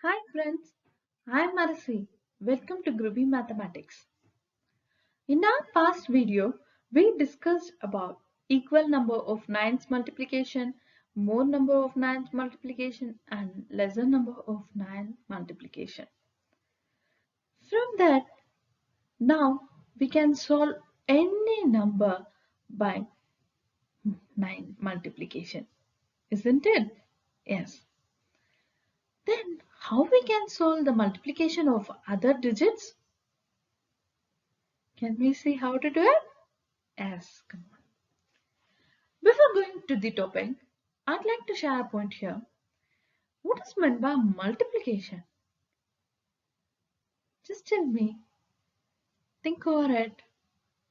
Hi friends, I'm Marasi. Welcome to Groovy Mathematics. In our past video, we discussed about equal number of nines multiplication, more number of nines multiplication and lesser number of nine multiplication. From that, now we can solve any number by 9 multiplication. Isn't it? Yes. Then how we can solve the multiplication of other digits? Can we see how to do it? Yes, come on. Before going to the topic, I'd like to share a point here. What is meant by multiplication? Just tell me. Think over it.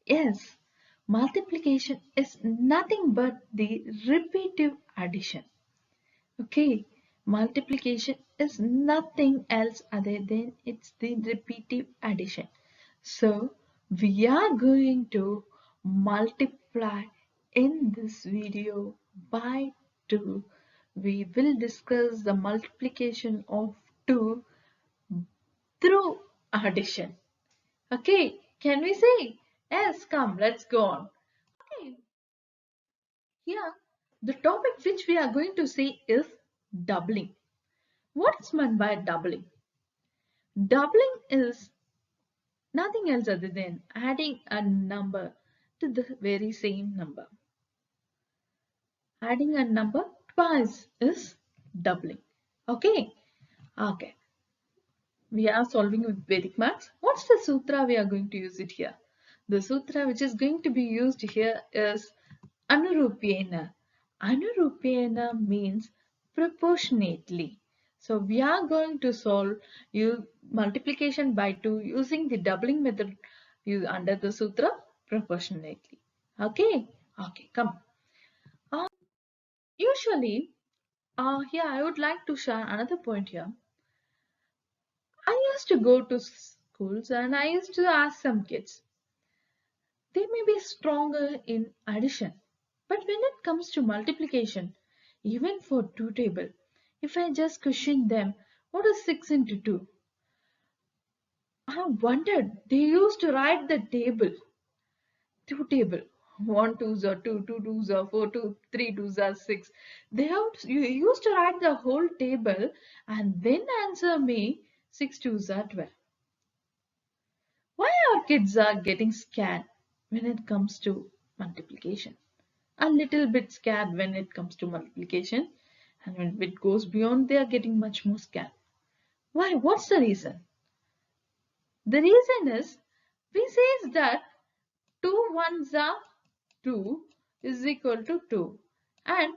Yes, multiplication is nothing but the repetitive addition. Okay, multiplication is nothing else other than it's the repetitive addition. So we are going to multiply in this video by 2. We will discuss the multiplication of 2 through addition. Okay, can we see? Yes, come, let's go on. Okay, here the topic which we are going to see is doubling. What is meant by doubling? Doubling is nothing else other than adding a number to the very same number. Adding a number twice is doubling. Okay. Okay. We are solving with Vedic maths. What's the sutra we are going to use it here? The sutra which is going to be used here is Anurupyena. Anurupyena means proportionately. So we are going to solve multiplication by 2 using the doubling method under the sutra proportionately. Okay? Okay, come. Uh, Usually, here I would like to share another point here. I used to go to schools and I used to ask some kids. They may be stronger in addition, but when it comes to multiplication, even for two table, if I just question them, what is 6 into 2? I wondered, they used to write the table, two table. 1 twos are 2, 2 twos are 4, 2, 3 twos are 6. You used to write the whole table and then answer me 6 twos are 12. Why our kids are getting scared when it comes to multiplication? A little bit scared when it comes to multiplication, and when it goes beyond, they are getting much more scared. Why? What's the reason? The reason is we says that 2 ones are 2 is equal to 2, and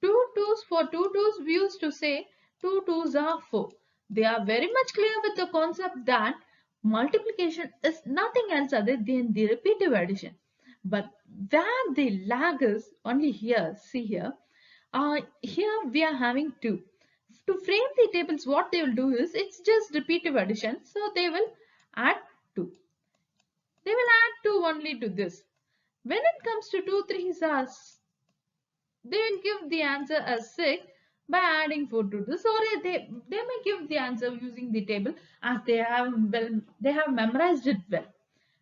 2 twos for 2 twos we used to say 2 twos are 4. They are very much clear with the concept that multiplication is nothing else other than the repetitive addition. But where the lag is only here, see here, here we are having 2. To frame the tables, what they will do is it's just repetitive addition. So they will add 2. They will add 2 only to this. When it comes to 2 threes are, they will give the answer as 6 by adding 4 to this, or they may give the answer using the table as they have memorized it well.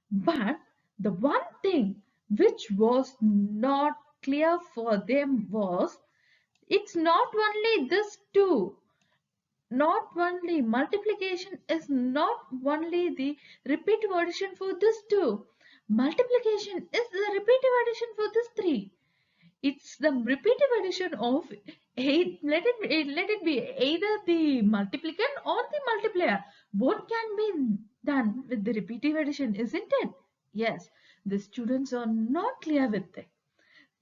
But the one thing which was not clear for them was it's not only this 2, not only multiplication is not only the repeated addition for this 2, multiplication is the repeated addition for this 3. It's the repeated addition of let it be either the multiplicand or the multiplier. Both can be done with the repeated addition, isn't it? Yes, the students are not clear with it.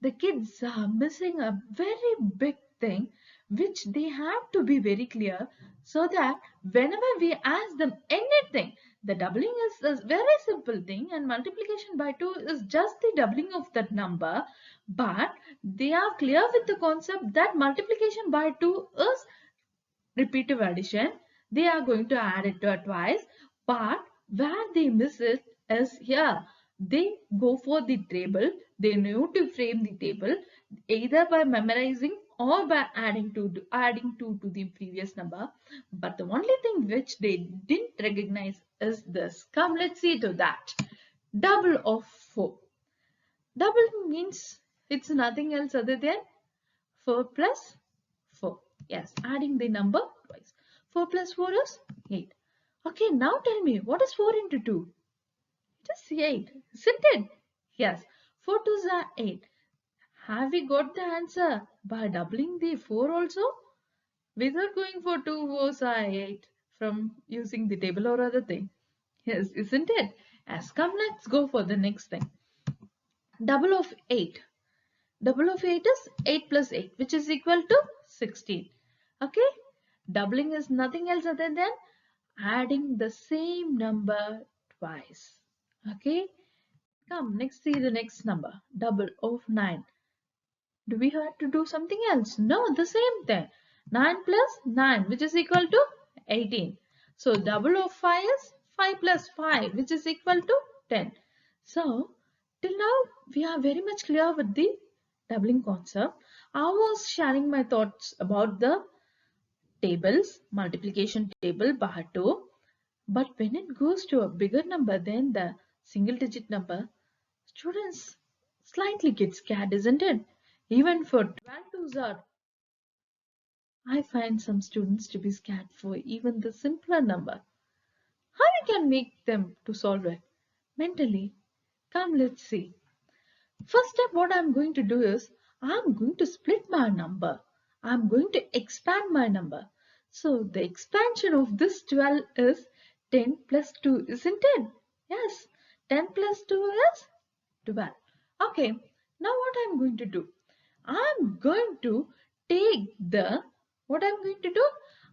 The kids are missing a very big thing which they have to be very clear, so that whenever we ask them anything, the doubling is a very simple thing and multiplication by 2 is just the doubling of that number, but they are clear with the concept that multiplication by 2 is repeative addition. They are going to add it twice, but where they miss it is here. They go for the table. They know to frame the table either by memorizing or by adding 2 to the previous number. But the only thing which they didn't recognize is this. Come, let's see to that. Double of 4. Double means it's nothing else other than 4 plus 4. Yes, adding the number twice. 4 plus 4 is 8. Okay, now tell me, what is 4 into 2? It is 8, isn't it? Yes, 4 2s are 8. Have we got the answer by doubling the 4 also? Without going for 2 4s are 8 from using the table or other thing. Yes, isn't it? Yes, come, let's go for the next thing. Double of 8. Double of 8 is 8 plus 8, which is equal to 16. Okay? Doubling is nothing else other than adding the same number twice. Okay? Come, next see the next number. Double of 9. Do we have to do something else? No, the same thing. 9 plus 9, which is equal to 18. So, double of 5 is 5 plus 5, which is equal to 10. So, till now, we are very much clear with the doubling concept. I was sharing my thoughts about the tables, multiplication table bar 2. But when it goes to a bigger number than the single digit number, students slightly get scared, isn't it? Even for 12 twos are, I find some students to be scared for even the simpler number. How we can make them to solve it? Mentally, come let's see. First step what I'm going to do is, I'm going to split my number. I'm going to expand my number. So the expansion of this 12 is 10 plus 2, isn't it? Yes, 10 plus 2 is 12. Okay, now what I'm going to do? I'm going to take the, what I'm going to do?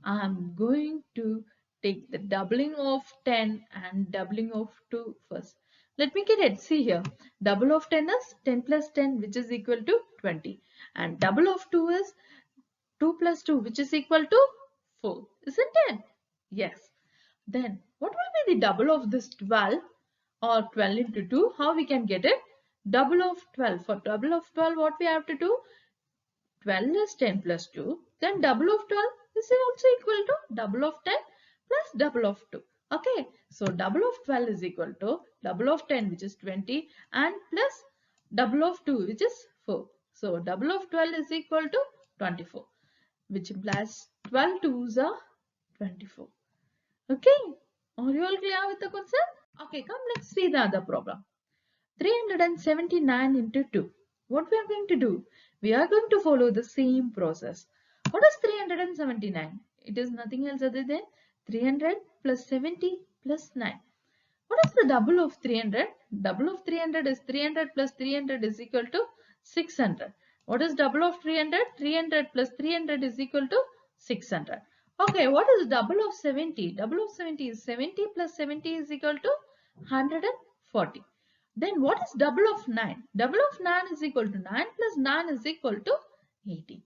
I'm going to take the doubling of 10 and doubling of 2 first. Let me get it. See here. Double of 10 is 10 plus 10, which is equal to 20. And double of 2 is 2 plus 2, which is equal to 4. Isn't it? Yes. Then what will be the double of this 12 or 12 into 2? How we can get it? Double of 12. For double of 12, what we have to do? 12 is 10 plus 2. Then double of 12 is also equal to double of 10 plus double of 2. Okay. So double of 12 is equal to double of 10, which is 20, and plus double of 2, which is 4. So double of 12 is equal to 24, which implies 12 twos are 24. Okay. Are you all clear with the concept? Okay, come let's see the other problem. 379 into 2. What we are going to do? We are going to follow the same process. What is 379? It is nothing else other than 300 plus 70 plus 9. What is the double of 300? Double of 300 is 300 plus 300 is equal to 600. What is double of 300? 300 plus 300 is equal to 600. Okay, what is double of 70? Double of 70 is 70 plus 70 is equal to 140. Then what is double of 9? Double of 9 is equal to 9 plus 9 is equal to 80.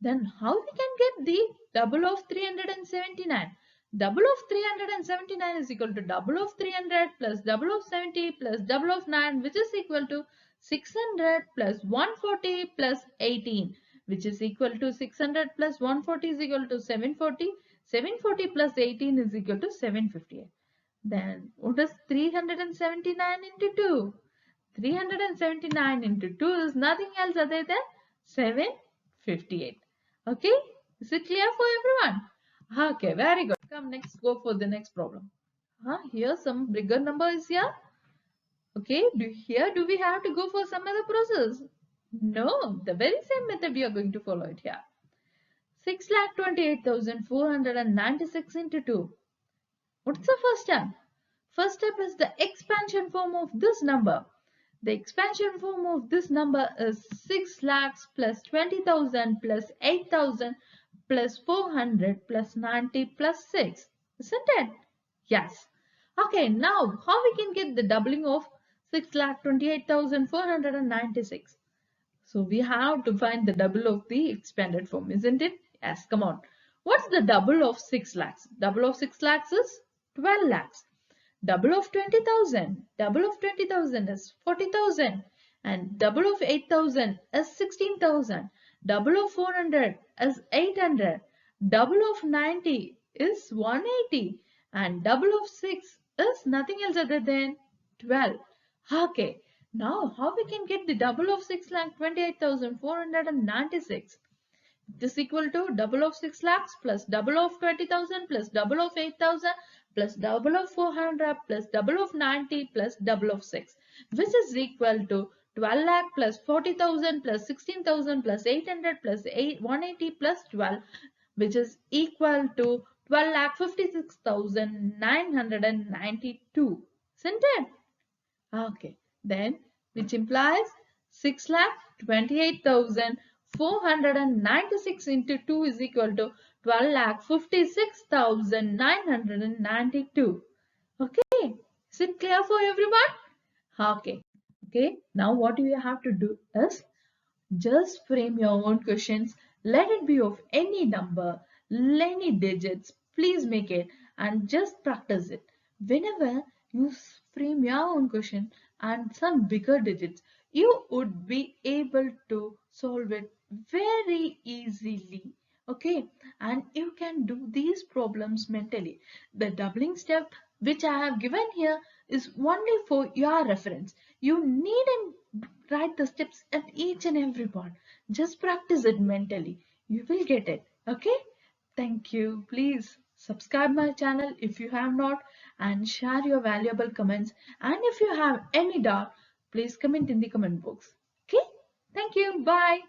Then how we can get the double of 379? Double of 379 is equal to double of 300 plus double of 70 plus double of 9, which is equal to 600 plus 140 plus 18, which is equal to 600 plus 140 is equal to 740. 740 plus 18 is equal to 758. Then what is 379 into 2? 379 into 2 is nothing else other than 758. Okay, is it clear for everyone? Okay, very good. Come next, go for the next problem. Here some bigger number is here. Okay, do we have to go for some other process? No, the very same method we are going to follow it here. 6,28,496 into 2. What's the first step? First step is the expansion form of this number. The expansion form of this number is 6 lakhs plus 20,000 plus 8,000 plus 400 plus 90 plus 6. Isn't it? Yes. Okay, now how we can get the doubling of 6,28,496? So we have to find the double of the expanded form, isn't it? Yes, come on. What's the double of 6 lakhs? Double of 6 lakhs is 12 lakhs. Double of 20,000. Double of 20,000 is 40,000. And double of 8,000 is 16,000. Double of 400 is 800. Double of 90 is 180. And double of 6 is nothing else other than 12. Okay, now how we can get the double of 6,28,496? It is equal to double of 6 lakhs plus double of 20,000 plus double of 8,000 plus double of 400 plus double of 90 plus double of 6, which is equal to 12 lakh plus 40,000 plus 16,000 plus 800 plus 180 plus 12, which is equal to 12 lakh 56,992. Isn't it? Okay, then which implies 6 lakh 28,496 into 2 is equal to 12 lakh 56,992. Okay, is it clear for everyone? Okay, now what you have to do is just frame your own questions. Let it be of any number, any digits. Please make it and just practice it. Whenever you frame your own question and some bigger digits, you would be able to solve it very easily. Okay, and you can do these problems mentally. The doubling step which I have given here is only for your reference. You needn't write the steps at each and every one. Just practice it mentally. You will get it. Okay? Thank you. Please subscribe my channel if you have not and share your valuable comments. And if you have any doubt, please comment in the comment box. Okay? Thank you. Bye.